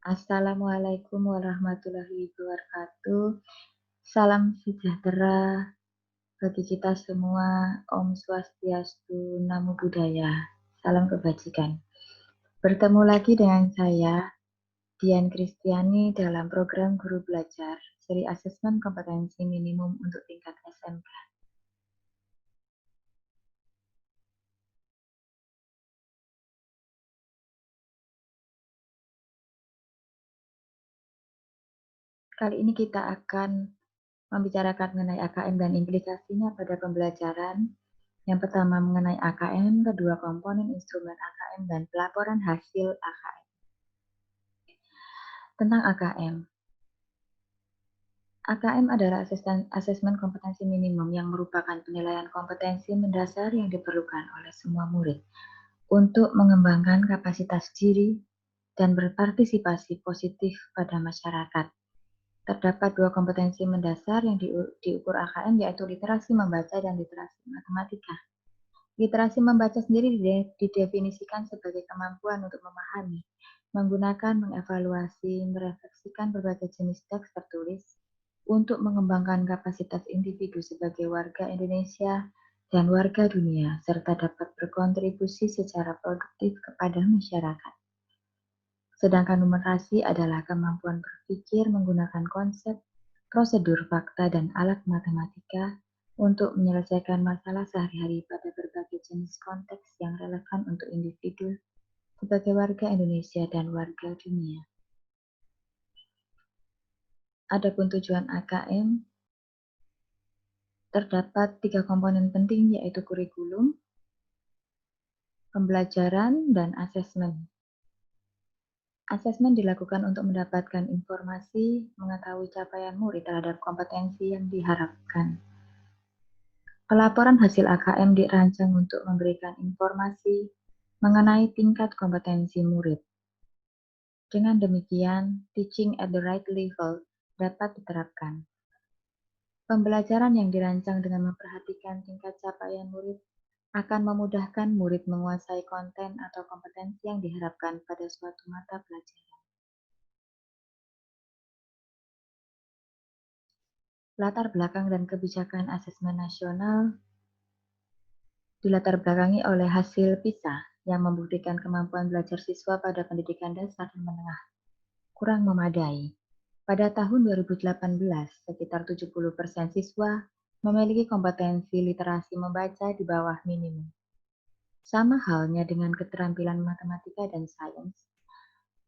Assalamualaikum warahmatullahi wabarakatuh. Salam sejahtera bagi kita semua. Om Swastiastu, Namo Buddhaya. Salam kebajikan. Bertemu lagi dengan saya, Dian Kristiani, dalam program Guru Belajar, seri asesmen kompetensi minimum untuk tingkat SMK. Kali ini kita akan membicarakan mengenai AKM dan implikasinya pada pembelajaran. Yang pertama mengenai AKM, kedua komponen instrumen AKM, dan pelaporan hasil AKM. Tentang AKM. AKM adalah asesmen kompetensi minimum yang merupakan penilaian kompetensi mendasar yang diperlukan oleh semua murid untuk mengembangkan kapasitas diri dan berpartisipasi positif pada masyarakat. Terdapat dua kompetensi mendasar yang diukur AKM, yaitu literasi membaca dan literasi matematika. Literasi membaca sendiri didefinisikan sebagai kemampuan untuk memahami, menggunakan, mengevaluasi, merefleksikan berbagai jenis teks tertulis untuk mengembangkan kapasitas individu sebagai warga Indonesia dan warga dunia, serta dapat berkontribusi secara produktif kepada masyarakat. Sedangkan numerasi adalah kemampuan berpikir menggunakan konsep, prosedur, fakta, dan alat matematika untuk menyelesaikan masalah sehari-hari pada berbagai jenis konteks yang relevan untuk individu sebagai warga Indonesia dan warga dunia. Adapun tujuan AKM, terdapat 3 komponen penting, yaitu kurikulum, pembelajaran, dan asesmen. Asesmen dilakukan untuk mendapatkan informasi, mengetahui capaian murid terhadap kompetensi yang diharapkan. Pelaporan hasil AKM dirancang untuk memberikan informasi mengenai tingkat kompetensi murid. Dengan demikian, teaching at the right level dapat diterapkan. Pembelajaran yang dirancang dengan memperhatikan tingkat capaian murid akan memudahkan murid menguasai konten atau kompetensi yang diharapkan pada suatu mata pelajaran. Latar belakang dan kebijakan asesmen nasional dilatar belakangi oleh hasil PISA yang membuktikan kemampuan belajar siswa pada pendidikan dasar dan menengah kurang memadai. Pada tahun 2018, sekitar 70% siswa memiliki kompetensi literasi membaca di bawah minimum. Sama halnya dengan keterampilan matematika dan sains,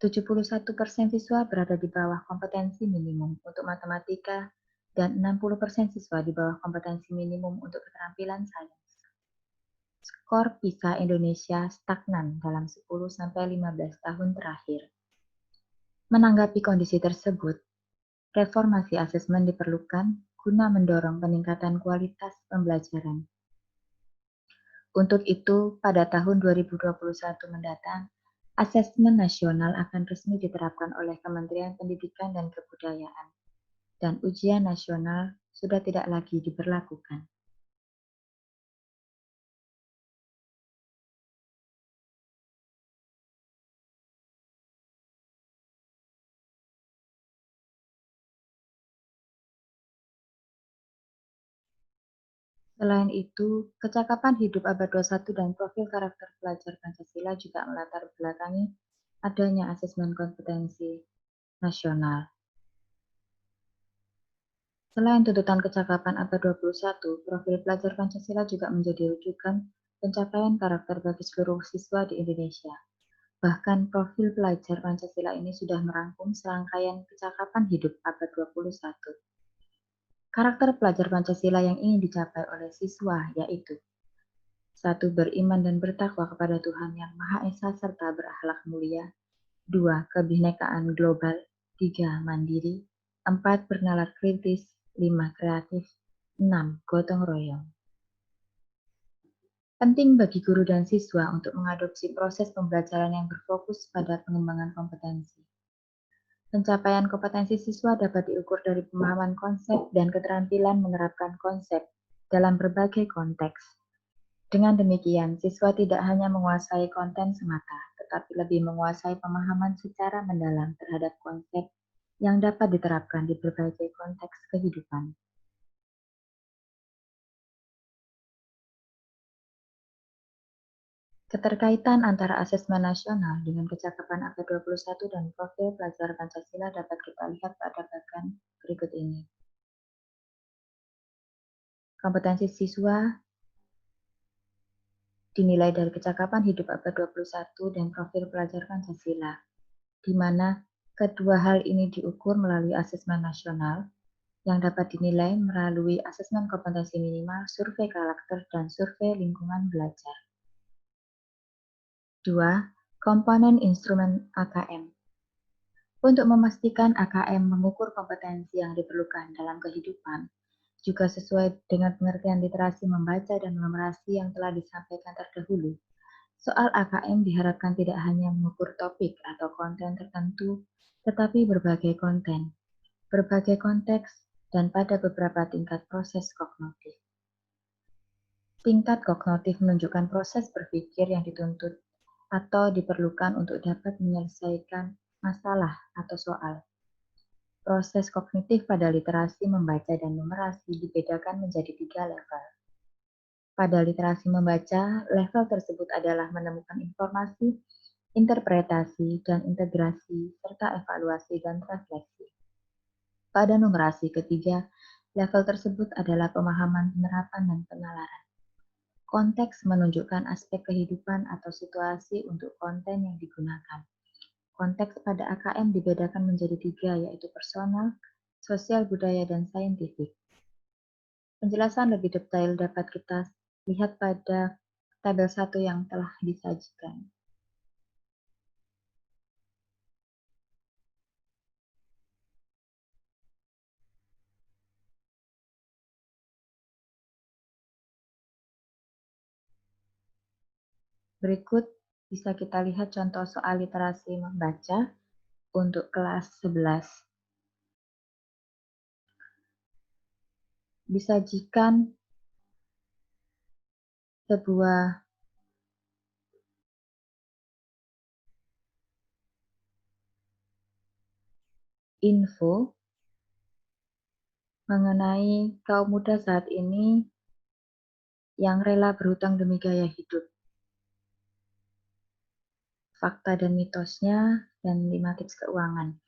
71% siswa berada di bawah kompetensi minimum untuk matematika dan 60% siswa di bawah kompetensi minimum untuk keterampilan sains. Skor PISA Indonesia stagnan dalam 10-15 tahun terakhir. Menanggapi kondisi tersebut, reformasi asesmen diperlukan guna mendorong peningkatan kualitas pembelajaran. Untuk itu, pada tahun 2021 mendatang, asesmen nasional akan resmi diterapkan oleh Kementerian Pendidikan dan Kebudayaan, dan ujian nasional sudah tidak lagi diberlakukan. Selain itu, kecakapan hidup abad 21 dan profil karakter pelajar Pancasila juga melatar belakangi adanya asesmen kompetensi nasional. Selain tuntutan kecakapan abad 21, profil pelajar Pancasila juga menjadi rujukan pencapaian karakter bagi seluruh siswa di Indonesia. Bahkan profil pelajar Pancasila ini sudah merangkum serangkaian kecakapan hidup abad 21. Karakter pelajar Pancasila yang ingin dicapai oleh siswa yaitu 1. Beriman dan bertakwa kepada Tuhan Yang Maha Esa serta berakhlak mulia. 2. Kebinekaan global. 3. Mandiri. 4. Bernalar kritis. 5. Kreatif. 6. Gotong royong. Penting bagi guru dan siswa untuk mengadopsi proses pembelajaran yang berfokus pada pengembangan kompetensi. Pencapaian kompetensi siswa dapat diukur dari pemahaman konsep dan keterampilan menerapkan konsep dalam berbagai konteks. Dengan demikian, siswa tidak hanya menguasai konten semata, tetapi lebih menguasai pemahaman secara mendalam terhadap konsep yang dapat diterapkan di berbagai konteks kehidupan. Keterkaitan antara asesmen nasional dengan kecakapan abad 21 dan profil pelajar Pancasila dapat kita lihat pada bagan berikut ini. Kompetensi siswa dinilai dari kecakapan hidup abad 21 dan profil pelajar Pancasila, di mana kedua hal ini diukur melalui asesmen nasional yang dapat dinilai melalui asesmen kompetensi minimal, survei karakter, dan survei lingkungan belajar. 2. Komponen instrumen AKM. Untuk memastikan AKM mengukur kompetensi yang diperlukan dalam kehidupan, juga sesuai dengan pengertian literasi membaca dan numerasi yang telah disampaikan terdahulu. Soal AKM diharapkan tidak hanya mengukur topik atau konten tertentu, tetapi berbagai konten, berbagai konteks, dan pada beberapa tingkat proses kognitif. Tingkat kognitif menunjukkan proses berpikir yang dituntut atau diperlukan untuk dapat menyelesaikan masalah atau soal. Proses kognitif pada literasi membaca dan numerasi dibedakan menjadi 3 level. Pada literasi membaca, level tersebut adalah menemukan informasi, interpretasi, dan integrasi, serta evaluasi dan refleksi. Pada numerasi ketiga, level tersebut adalah pemahaman, penerapan, dan penalaran. Konteks menunjukkan aspek kehidupan atau situasi untuk konten yang digunakan. Konteks pada AKM dibedakan menjadi 3, yaitu personal, sosial budaya, dan saintifik. Penjelasan lebih detail dapat kita lihat pada tabel 1 yang telah disajikan. Berikut bisa kita lihat contoh soal literasi membaca untuk kelas 11. Disajikan sebuah info mengenai kaum muda saat ini yang rela berhutang demi gaya hidup. Fakta dan mitosnya, dan 5 tips keuangan.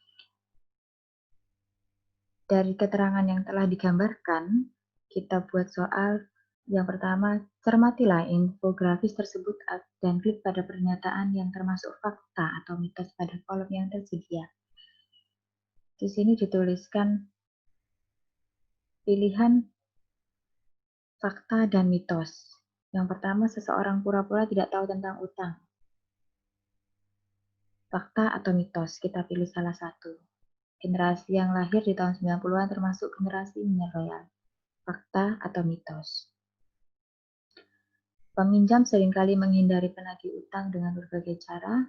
Dari keterangan yang telah digambarkan, kita buat soal yang pertama, cermatilah infografis tersebut dan klik pada pernyataan yang termasuk fakta atau mitos pada kolom yang tersedia. Di sini dituliskan pilihan fakta dan mitos. Yang pertama, seseorang pura-pura tidak tahu tentang utang. Fakta atau mitos, kita pilih salah satu. Generasi yang lahir di tahun 90-an termasuk generasi milenial. Fakta atau mitos. Peminjam seringkali menghindari penagih utang dengan berbagai cara.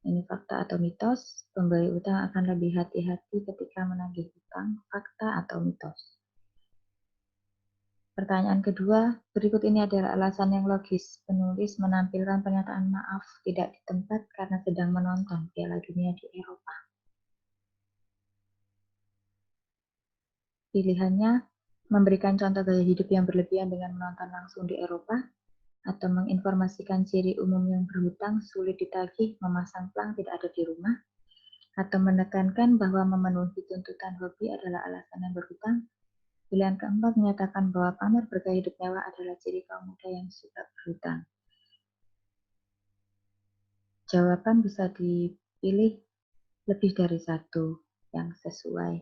Ini fakta atau mitos. Pemberi utang akan lebih hati-hati ketika menagih utang. Fakta atau mitos. Pertanyaan kedua, berikut ini adalah alasan yang logis. Penulis menampilkan pernyataan maaf tidak di tempat karena sedang menonton Piala Dunia di Eropa. Pilihannya, memberikan contoh gaya hidup yang berlebihan dengan menonton langsung di Eropa, atau menginformasikan ciri umum yang berhutang, sulit ditagih, memasang plang tidak ada di rumah, atau menekankan bahwa memenuhi tuntutan hobi adalah alasan yang berhutang. Pilihan keempat menyatakan bahwa pamer bergaya hidup mewah adalah ciri kaum muda yang suka berhutang. Jawaban bisa dipilih lebih dari satu yang sesuai.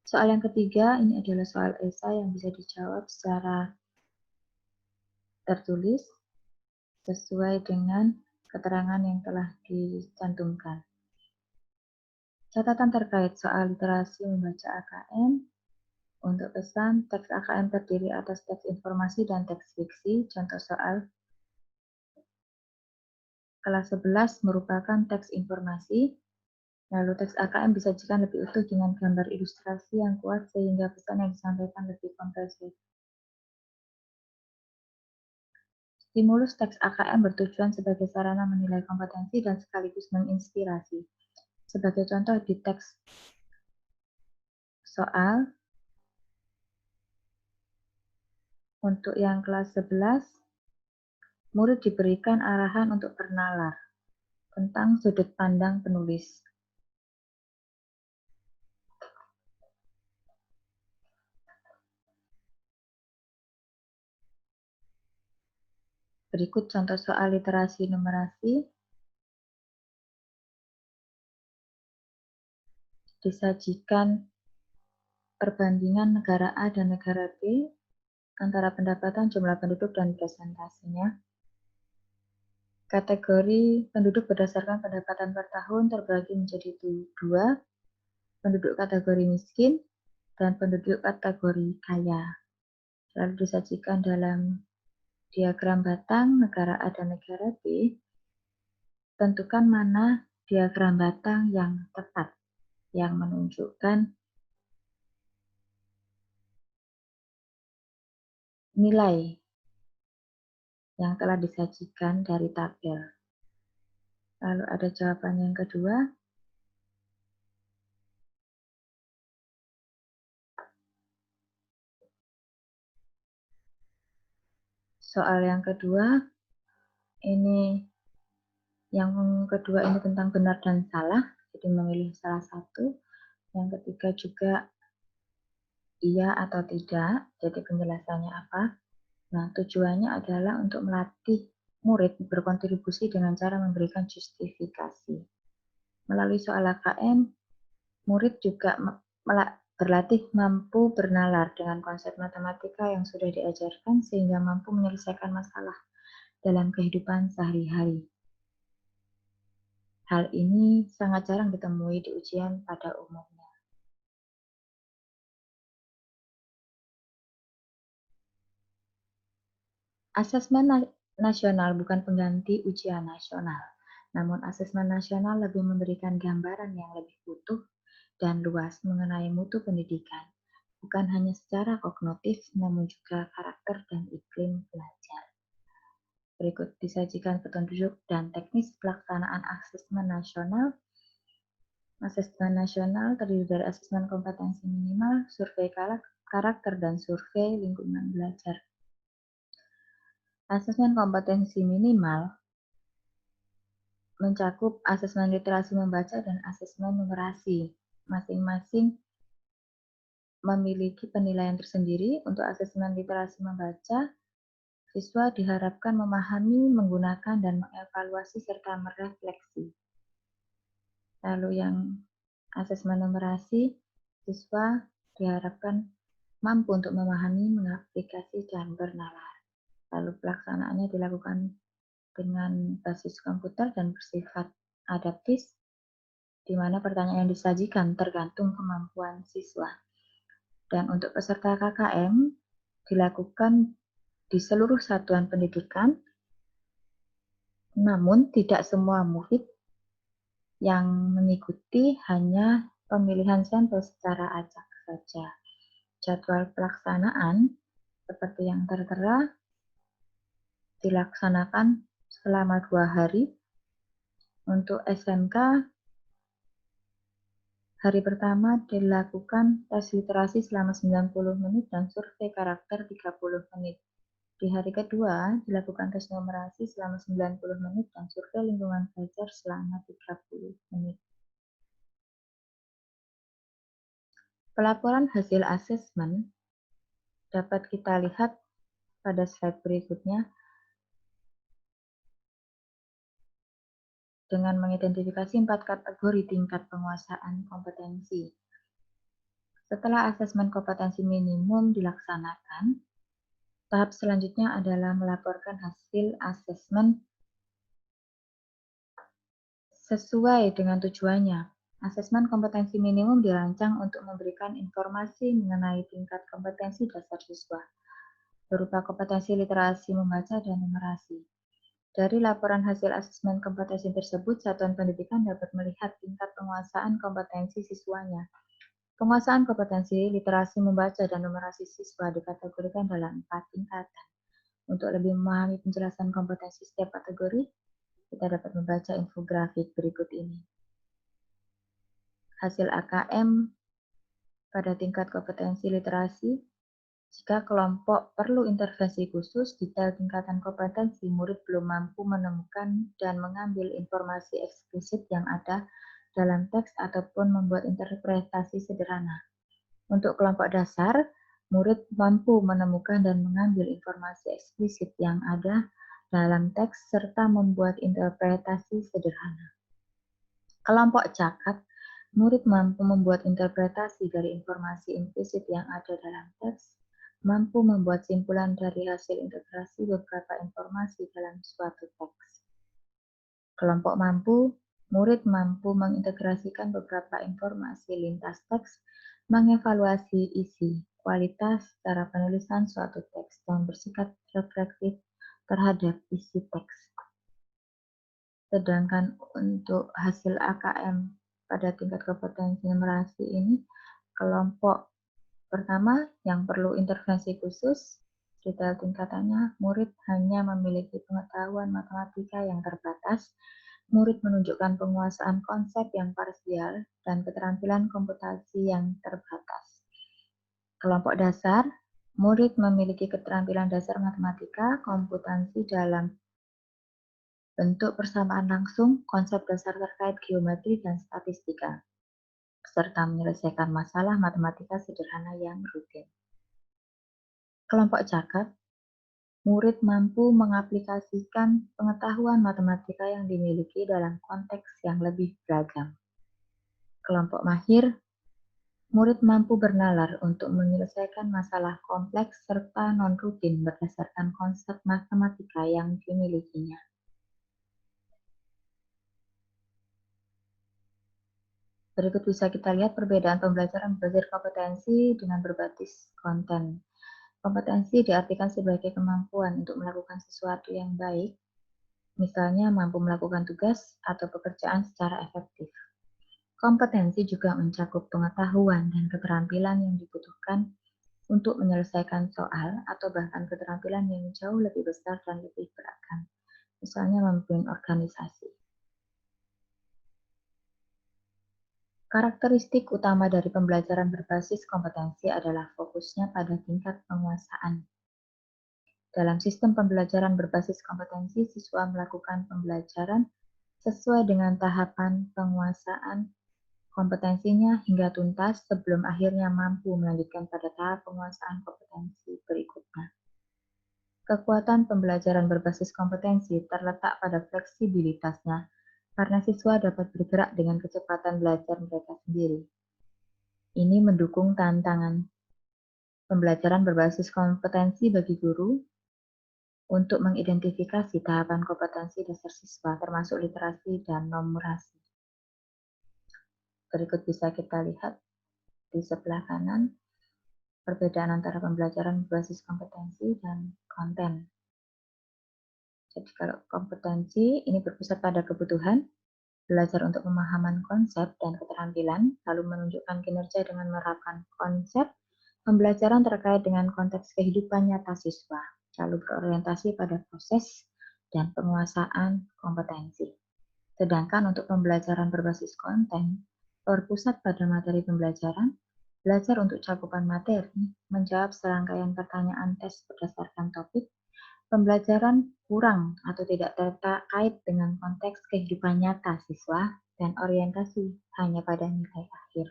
Soal yang ketiga, ini adalah soal esai yang bisa dijawab secara tertulis sesuai dengan keterangan yang telah dicantumkan. Catatan terkait soal literasi membaca AKM. Untuk pesan, teks AKM terdiri atas teks informasi dan teks fiksi. Contoh soal kelas 11 merupakan teks informasi. Lalu teks AKM disajikan lebih utuh dengan gambar ilustrasi yang kuat sehingga pesan yang disampaikan lebih komprehensif. Stimulus teks AKM bertujuan sebagai sarana menilai kompetensi dan sekaligus menginspirasi. Sebagai contoh di teks soal, untuk yang kelas 11, murid diberikan arahan untuk bernalar tentang sudut pandang penulis. Berikut contoh soal literasi numerasi. Disajikan perbandingan negara A dan negara B antara pendapatan, jumlah penduduk, dan presentasinya. Kategori penduduk berdasarkan pendapatan per tahun terbagi menjadi dua, penduduk kategori miskin dan penduduk kategori kaya. Lalu disajikan dalam diagram batang negara A dan negara B. Tentukan mana diagram batang yang tepat, yang menunjukkan nilai yang telah disajikan dari tabel. Lalu ada jawaban yang kedua. Soal yang kedua, ini tentang benar dan salah, jadi memilih salah satu. Yang ketiga juga iya atau tidak, jadi penjelasannya apa. Nah, tujuannya adalah untuk melatih murid berkontribusi dengan cara memberikan justifikasi. Melalui soal AKM, murid juga berlatih mampu bernalar dengan konsep matematika yang sudah diajarkan sehingga mampu menyelesaikan masalah dalam kehidupan sehari-hari. Hal ini sangat jarang ditemui di ujian pada umumnya. Asesmen nasional bukan pengganti ujian nasional, namun asesmen nasional lebih memberikan gambaran yang lebih utuh dan luas mengenai mutu pendidikan, bukan hanya secara kognitif, namun juga karakter dan iklim belajar. Berikut disajikan petunjuk dan teknis pelaksanaan asesmen nasional. Asesmen nasional terdiri dari asesmen kompetensi minimal, survei karakter, dan survei lingkungan belajar. Asesmen kompetensi minimal mencakup asesmen literasi membaca dan asesmen numerasi. Masing-masing memiliki penilaian tersendiri. Untuk asesmen literasi membaca, siswa diharapkan memahami, menggunakan, dan mengevaluasi serta merefleksi. Lalu yang asesmen numerasi, siswa diharapkan mampu untuk memahami, mengaplikasi, dan bernalar. Lalu pelaksanaannya dilakukan dengan basis komputer dan bersifat adaptif, di mana pertanyaan yang disajikan tergantung kemampuan siswa. Dan untuk peserta KKM dilakukan di seluruh satuan pendidikan, namun tidak semua murid yang mengikuti, hanya pemilihan sampel secara acak saja. Jadwal pelaksanaan seperti yang tertera dilaksanakan selama 2 hari. Untuk SMK, hari pertama dilakukan tes literasi selama 90 menit dan survei karakter 30 menit. Di hari kedua, dilakukan tes numerasi selama 90 menit dan survei lingkungan belajar selama 30 menit. Pelaporan hasil asesmen dapat kita lihat pada slide berikutnya dengan mengidentifikasi 4 kategori tingkat penguasaan kompetensi. Setelah asesmen kompetensi minimum dilaksanakan, tahap selanjutnya adalah melaporkan hasil asesmen sesuai dengan tujuannya. Asesmen kompetensi minimum dirancang untuk memberikan informasi mengenai tingkat kompetensi dasar siswa, berupa kompetensi literasi membaca dan numerasi. Dari laporan hasil asesmen kompetensi tersebut, satuan pendidikan dapat melihat tingkat penguasaan kompetensi siswanya. Penguasaan kompetensi literasi membaca dan numerasi siswa dikategorikan dalam 4 tingkatan. Untuk lebih memahami penjelasan kompetensi setiap kategori, kita dapat membaca infografik berikut ini. Hasil AKM pada tingkat kompetensi literasi. Jika kelompok perlu intervensi khusus, detail tingkatan kompetensi murid belum mampu menemukan dan mengambil informasi eksplisit yang ada dalam teks ataupun membuat interpretasi sederhana. Untuk kelompok dasar, murid mampu menemukan dan mengambil informasi eksplisit yang ada dalam teks serta membuat interpretasi sederhana. Kelompok cakap, murid mampu membuat interpretasi dari informasi implisit yang ada dalam teks, mampu membuat simpulan dari hasil integrasi beberapa informasi dalam suatu teks. Kelompok mampu, murid mampu mengintegrasikan beberapa informasi lintas teks, mengevaluasi isi, kualitas, cara penulisan suatu teks, dan bersikap reflektif terhadap isi teks. Sedangkan untuk hasil AKM pada tingkat kompetensi numerasi ini, kelompok pertama yang perlu intervensi khusus, detail tingkatannya, murid hanya memiliki pengetahuan matematika yang terbatas, murid menunjukkan penguasaan konsep yang parsial, dan keterampilan komputasi yang terbatas. Kelompok dasar, murid memiliki keterampilan dasar matematika, komputasi dalam bentuk persamaan langsung, konsep dasar terkait geometri dan statistika, serta menyelesaikan masalah matematika sederhana yang rutin. Kelompok cakap, murid mampu mengaplikasikan pengetahuan matematika yang dimiliki dalam konteks yang lebih beragam. Kelompok mahir, murid mampu bernalar untuk menyelesaikan masalah kompleks serta non-rutin berdasarkan konsep matematika yang dimilikinya. Berikut bisa kita lihat perbedaan pembelajaran berbasis kompetensi dengan berbasis konten. Kompetensi diartikan sebagai kemampuan untuk melakukan sesuatu yang baik, misalnya mampu melakukan tugas atau pekerjaan secara efektif. Kompetensi juga mencakup pengetahuan dan keterampilan yang dibutuhkan untuk menyelesaikan soal atau bahkan keterampilan yang jauh lebih besar dan lebih beragam, misalnya memimpin organisasi. Karakteristik utama dari pembelajaran berbasis kompetensi adalah fokusnya pada tingkat penguasaan. Dalam sistem pembelajaran berbasis kompetensi, siswa melakukan pembelajaran sesuai dengan tahapan penguasaan kompetensinya hingga tuntas sebelum akhirnya mampu melanjutkan pada tahap penguasaan kompetensi berikutnya. Kekuatan pembelajaran berbasis kompetensi terletak pada fleksibilitasnya, karena siswa dapat bergerak dengan kecepatan belajar mereka sendiri. Ini mendukung tantangan pembelajaran berbasis kompetensi bagi guru untuk mengidentifikasi tahapan kompetensi dasar siswa, termasuk literasi dan numerasi. Berikut bisa kita lihat di sebelah kanan, perbedaan antara pembelajaran berbasis kompetensi dan konten. Jadi kalau kompetensi ini berpusat pada kebutuhan, belajar untuk pemahaman konsep dan keterampilan, lalu menunjukkan kinerja dengan menerapkan konsep, pembelajaran terkait dengan konteks kehidupan nyata siswa, lalu berorientasi pada proses dan penguasaan kompetensi. Sedangkan untuk pembelajaran berbasis konten, berpusat pada materi pembelajaran, belajar untuk cakupan materi, menjawab serangkaian pertanyaan tes berdasarkan topik, pembelajaran kurang atau tidak terkait dengan konteks kehidupan nyata siswa, dan orientasi hanya pada nilai akhir.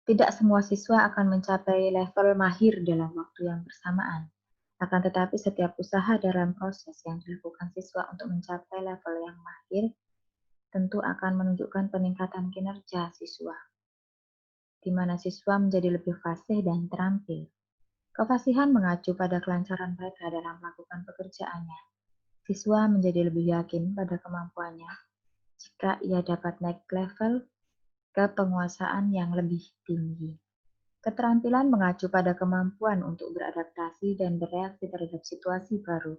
Tidak semua siswa akan mencapai level mahir dalam waktu yang bersamaan. Akan tetapi setiap usaha dalam proses yang dilakukan siswa untuk mencapai level yang mahir tentu akan menunjukkan peningkatan kinerja siswa, di mana siswa menjadi lebih fasih dan terampil. Kefasihan mengacu pada kelancaran mereka dalam melakukan pekerjaannya. Siswa menjadi lebih yakin pada kemampuannya jika ia dapat naik level ke penguasaan yang lebih tinggi. Keterampilan mengacu pada kemampuan untuk beradaptasi dan bereaksi terhadap situasi baru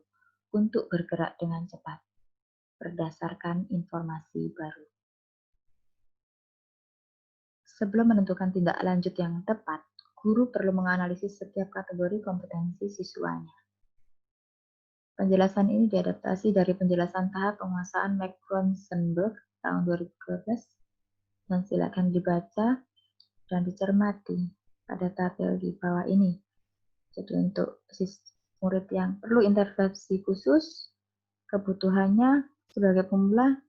untuk bergerak dengan cepat berdasarkan informasi baru. Sebelum menentukan tindak lanjut yang tepat, guru perlu menganalisis setiap kategori kompetensi siswanya. Penjelasan ini diadaptasi dari penjelasan tahap penguasaan Mac-Rosenberg tahun 2012 dan silakan dibaca dan dicermati pada tabel di bawah ini. Jadi untuk murid yang perlu intervensi khusus, kebutuhannya sebagai pemula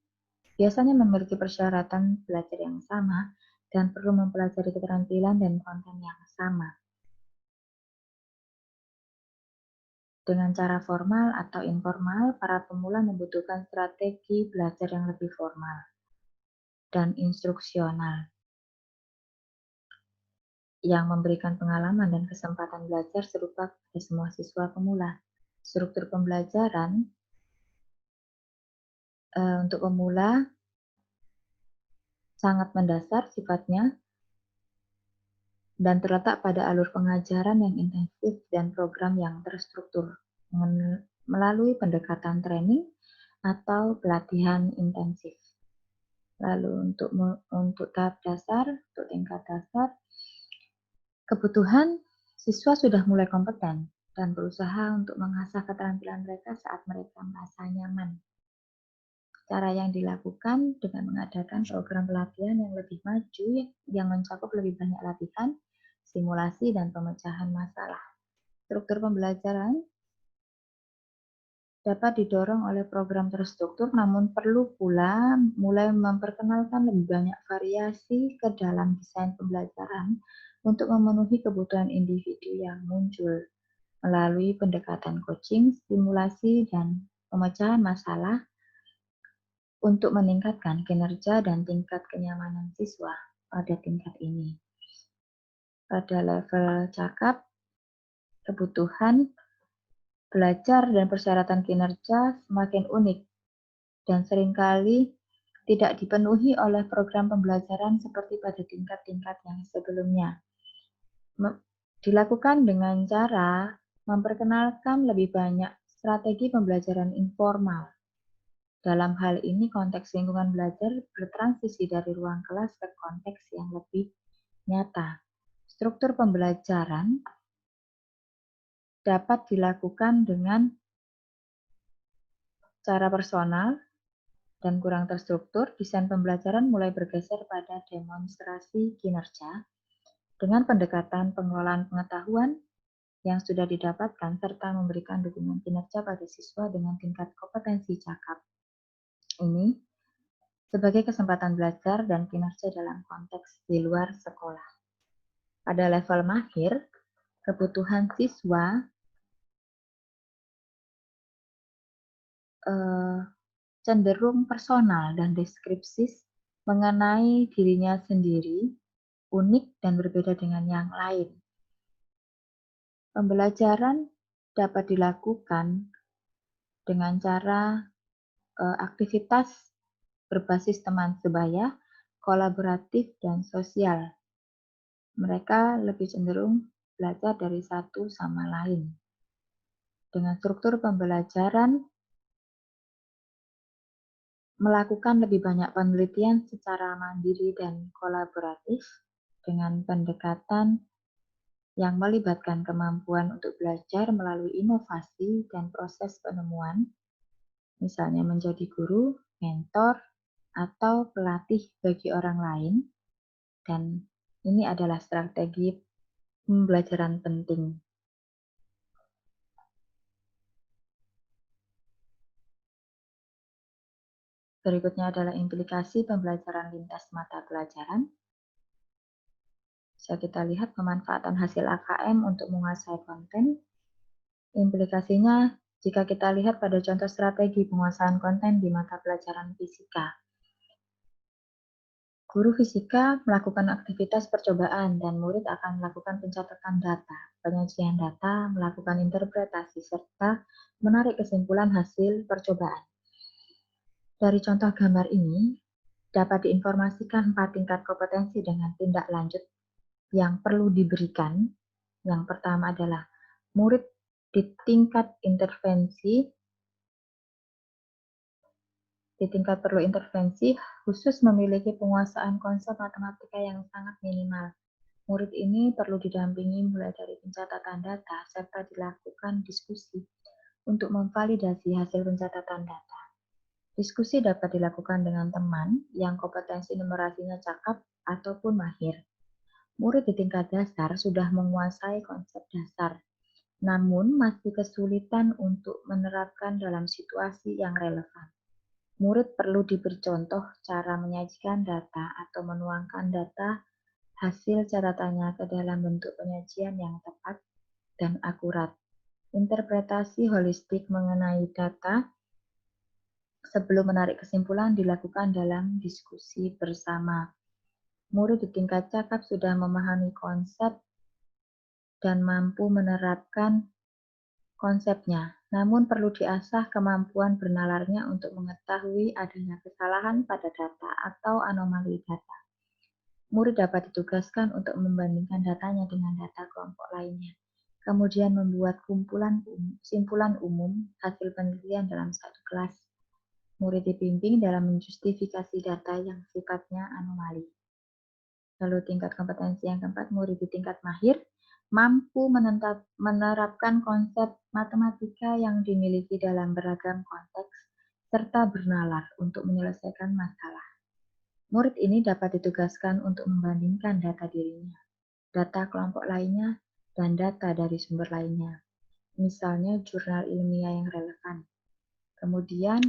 biasanya memiliki persyaratan belajar yang sama dan perlu mempelajari keterampilan dan konten yang sama. Dengan cara formal atau informal, para pemula membutuhkan strategi belajar yang lebih formal dan instruksional yang memberikan pengalaman dan kesempatan belajar serupa pada semua siswa pemula. Struktur pembelajaran untuk pemula sangat mendasar sifatnya dan terletak pada alur pengajaran yang intensif dan program yang terstruktur melalui pendekatan training atau pelatihan intensif. Lalu untuk tahap dasar, untuk tingkat dasar, kebutuhan siswa sudah mulai kompeten dan berusaha untuk mengasah keterampilan mereka saat mereka merasa nyaman. Cara yang dilakukan dengan mengadakan program pelatihan yang lebih maju yang mencakup lebih banyak latihan, simulasi, dan pemecahan masalah. Struktur pembelajaran dapat didorong oleh program terstruktur, namun perlu pula mulai memperkenalkan lebih banyak variasi ke dalam desain pembelajaran untuk memenuhi kebutuhan individu yang muncul melalui pendekatan coaching, simulasi, dan pemecahan masalah untuk meningkatkan kinerja dan tingkat kenyamanan siswa pada tingkat ini. Pada level cakap, kebutuhan belajar dan persyaratan kinerja semakin unik dan seringkali tidak dipenuhi oleh program pembelajaran seperti pada tingkat-tingkat yang sebelumnya. Dilakukan dengan cara memperkenalkan lebih banyak strategi pembelajaran informal. Dalam hal ini, konteks lingkungan belajar bertransisi dari ruang kelas ke konteks yang lebih nyata. Struktur pembelajaran dapat dilakukan dengan cara personal dan kurang terstruktur. Desain pembelajaran mulai bergeser pada demonstrasi kinerja dengan pendekatan pengelolaan pengetahuan yang sudah didapatkan serta memberikan dukungan kinerja pada siswa dengan tingkat kompetensi cakap. Ini sebagai kesempatan belajar dan kinerja dalam konteks di luar sekolah. Pada level mahir, kebutuhan siswa cenderung personal dan deskriptif mengenai dirinya sendiri, unik dan berbeda dengan yang lain. Pembelajaran dapat dilakukan dengan cara aktivitas berbasis teman sebaya, kolaboratif, dan sosial. Mereka lebih cenderung belajar dari satu sama lain. Dengan struktur pembelajaran, melakukan lebih banyak penelitian secara mandiri dan kolaboratif dengan pendekatan yang melibatkan kemampuan untuk belajar melalui inovasi dan proses penemuan, misalnya menjadi guru, mentor, atau pelatih bagi orang lain, dan ini adalah strategi pembelajaran penting. Berikutnya adalah implikasi pembelajaran lintas mata pelajaran. Bisa kita lihat pemanfaatan hasil AKM untuk menguasai konten. Implikasinya, jika kita lihat pada contoh strategi penguasaan konten di mata pelajaran fisika. Guru fisika melakukan aktivitas percobaan dan murid akan melakukan pencatatan data, penyajian data, melakukan interpretasi, serta menarik kesimpulan hasil percobaan. Dari contoh gambar ini, dapat diinformasikan 4 tingkat kompetensi dengan tindak lanjut yang perlu diberikan. Yang pertama adalah murid di tingkat intervensi, di tingkat perlu intervensi, khusus memiliki penguasaan konsep matematika yang sangat minimal. Murid ini perlu didampingi mulai dari pencatatan data serta dilakukan diskusi untuk memvalidasi hasil pencatatan data. Diskusi dapat dilakukan dengan teman yang kompetensi numerasinya cakap ataupun mahir. Murid di tingkat dasar sudah menguasai konsep dasar, namun masih kesulitan untuk menerapkan dalam situasi yang relevan. Murid perlu diberi contoh cara menyajikan data atau menuangkan data hasil catatannya ke dalam bentuk penyajian yang tepat dan akurat. Interpretasi holistik mengenai data sebelum menarik kesimpulan dilakukan dalam diskusi bersama. Murid di tingkat cakap sudah memahami konsep dan mampu menerapkan konsepnya, namun perlu diasah kemampuan bernalarnya untuk mengetahui adanya kesalahan pada data atau anomali data. Murid dapat ditugaskan untuk membandingkan datanya dengan data kelompok lainnya, kemudian membuat simpulan umum hasil penelitian dalam satu kelas. Murid dibimbing dalam menjustifikasi data yang sifatnya anomali. Lalu tingkat kompetensi yang keempat, murid di tingkat mahir mampu menerapkan konsep matematika yang dimiliki dalam beragam konteks serta bernalar untuk menyelesaikan masalah. Murid ini dapat ditugaskan untuk membandingkan data dirinya, data kelompok lainnya, dan data dari sumber lainnya, misalnya jurnal ilmiah yang relevan. Kemudian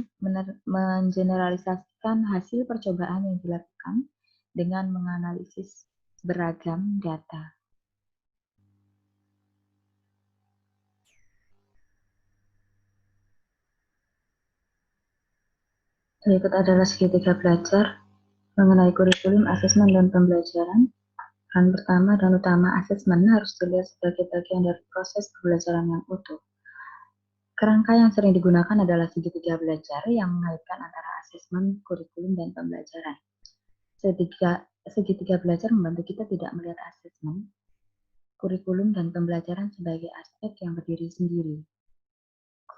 mengeneralisasikan hasil percobaan yang dilakukan dengan menganalisis beragam data. Berikut adalah segitiga belajar mengenai kurikulum, asesmen, dan pembelajaran. Peran pertama dan utama asesmen harus dilihat sebagai bagian dari proses pembelajaran yang utuh. Kerangka yang sering digunakan adalah segitiga belajar yang mengaitkan antara asesmen, kurikulum, dan pembelajaran. Segitiga belajar membantu kita tidak melihat asesmen, kurikulum, dan pembelajaran sebagai aspek yang berdiri sendiri.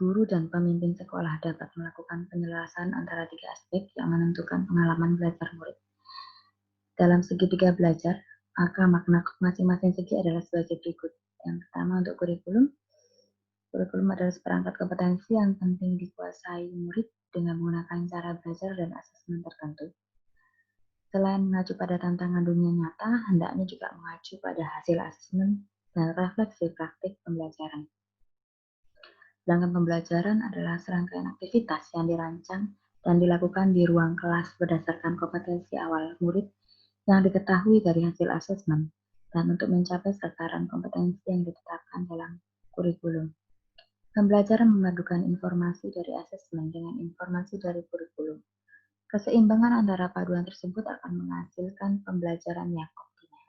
Guru dan pemimpin sekolah dapat melakukan penyelarasan antara tiga aspek yang menentukan pengalaman belajar murid. Dalam segitiga belajar, maka makna masing-masing segi adalah sebagai berikut. Yang pertama untuk kurikulum. Kurikulum adalah seperangkat kompetensi yang penting dikuasai murid dengan menggunakan cara belajar dan asesmen tertentu. Selain mengacu pada tantangan dunia nyata, hendaknya juga mengacu pada hasil asesmen dan refleksi praktik pembelajaran. Sedangkan pembelajaran adalah serangkaian aktivitas yang dirancang dan dilakukan di ruang kelas berdasarkan kompetensi awal murid yang diketahui dari hasil asesmen dan untuk mencapai sasaran kompetensi yang ditetapkan dalam kurikulum. Pembelajaran memadukan informasi dari asesmen dengan informasi dari kurikulum. Keseimbangan antara paduan tersebut akan menghasilkan pembelajaran yang optimal.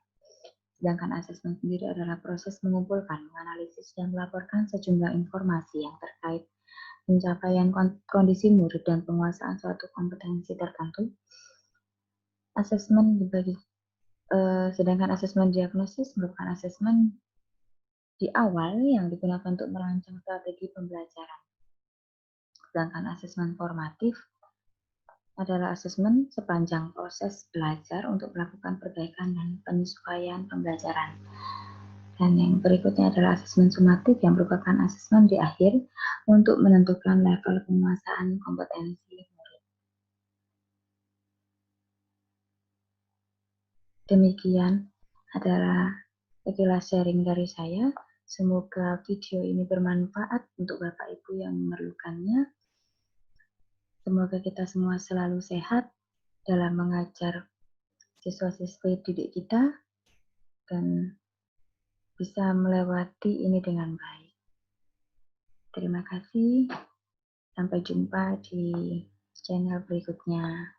Sedangkan asesmen sendiri adalah proses mengumpulkan, menganalisis, dan melaporkan sejumlah informasi yang terkait pencapaian kondisi murid dan penguasaan suatu kompetensi tertentu. Sedangkan asesmen diagnosis merupakan asesmen di awal yang digunakan untuk merancang strategi pembelajaran. Sedangkan asesmen formatif adalah asesmen sepanjang proses belajar untuk melakukan perbaikan dan penyesuaian pembelajaran. Dan yang berikutnya adalah asesmen sumatif yang merupakan asesmen di akhir untuk menentukan level penguasaan kompetensi murid. Demikian adalah sekilas sharing dari saya. Semoga video ini bermanfaat untuk Bapak Ibu yang memerlukannya. Semoga kita semua selalu sehat dalam mengajar siswa-siswi didik kita dan bisa melewati ini dengan baik. Terima kasih. Sampai jumpa di channel berikutnya.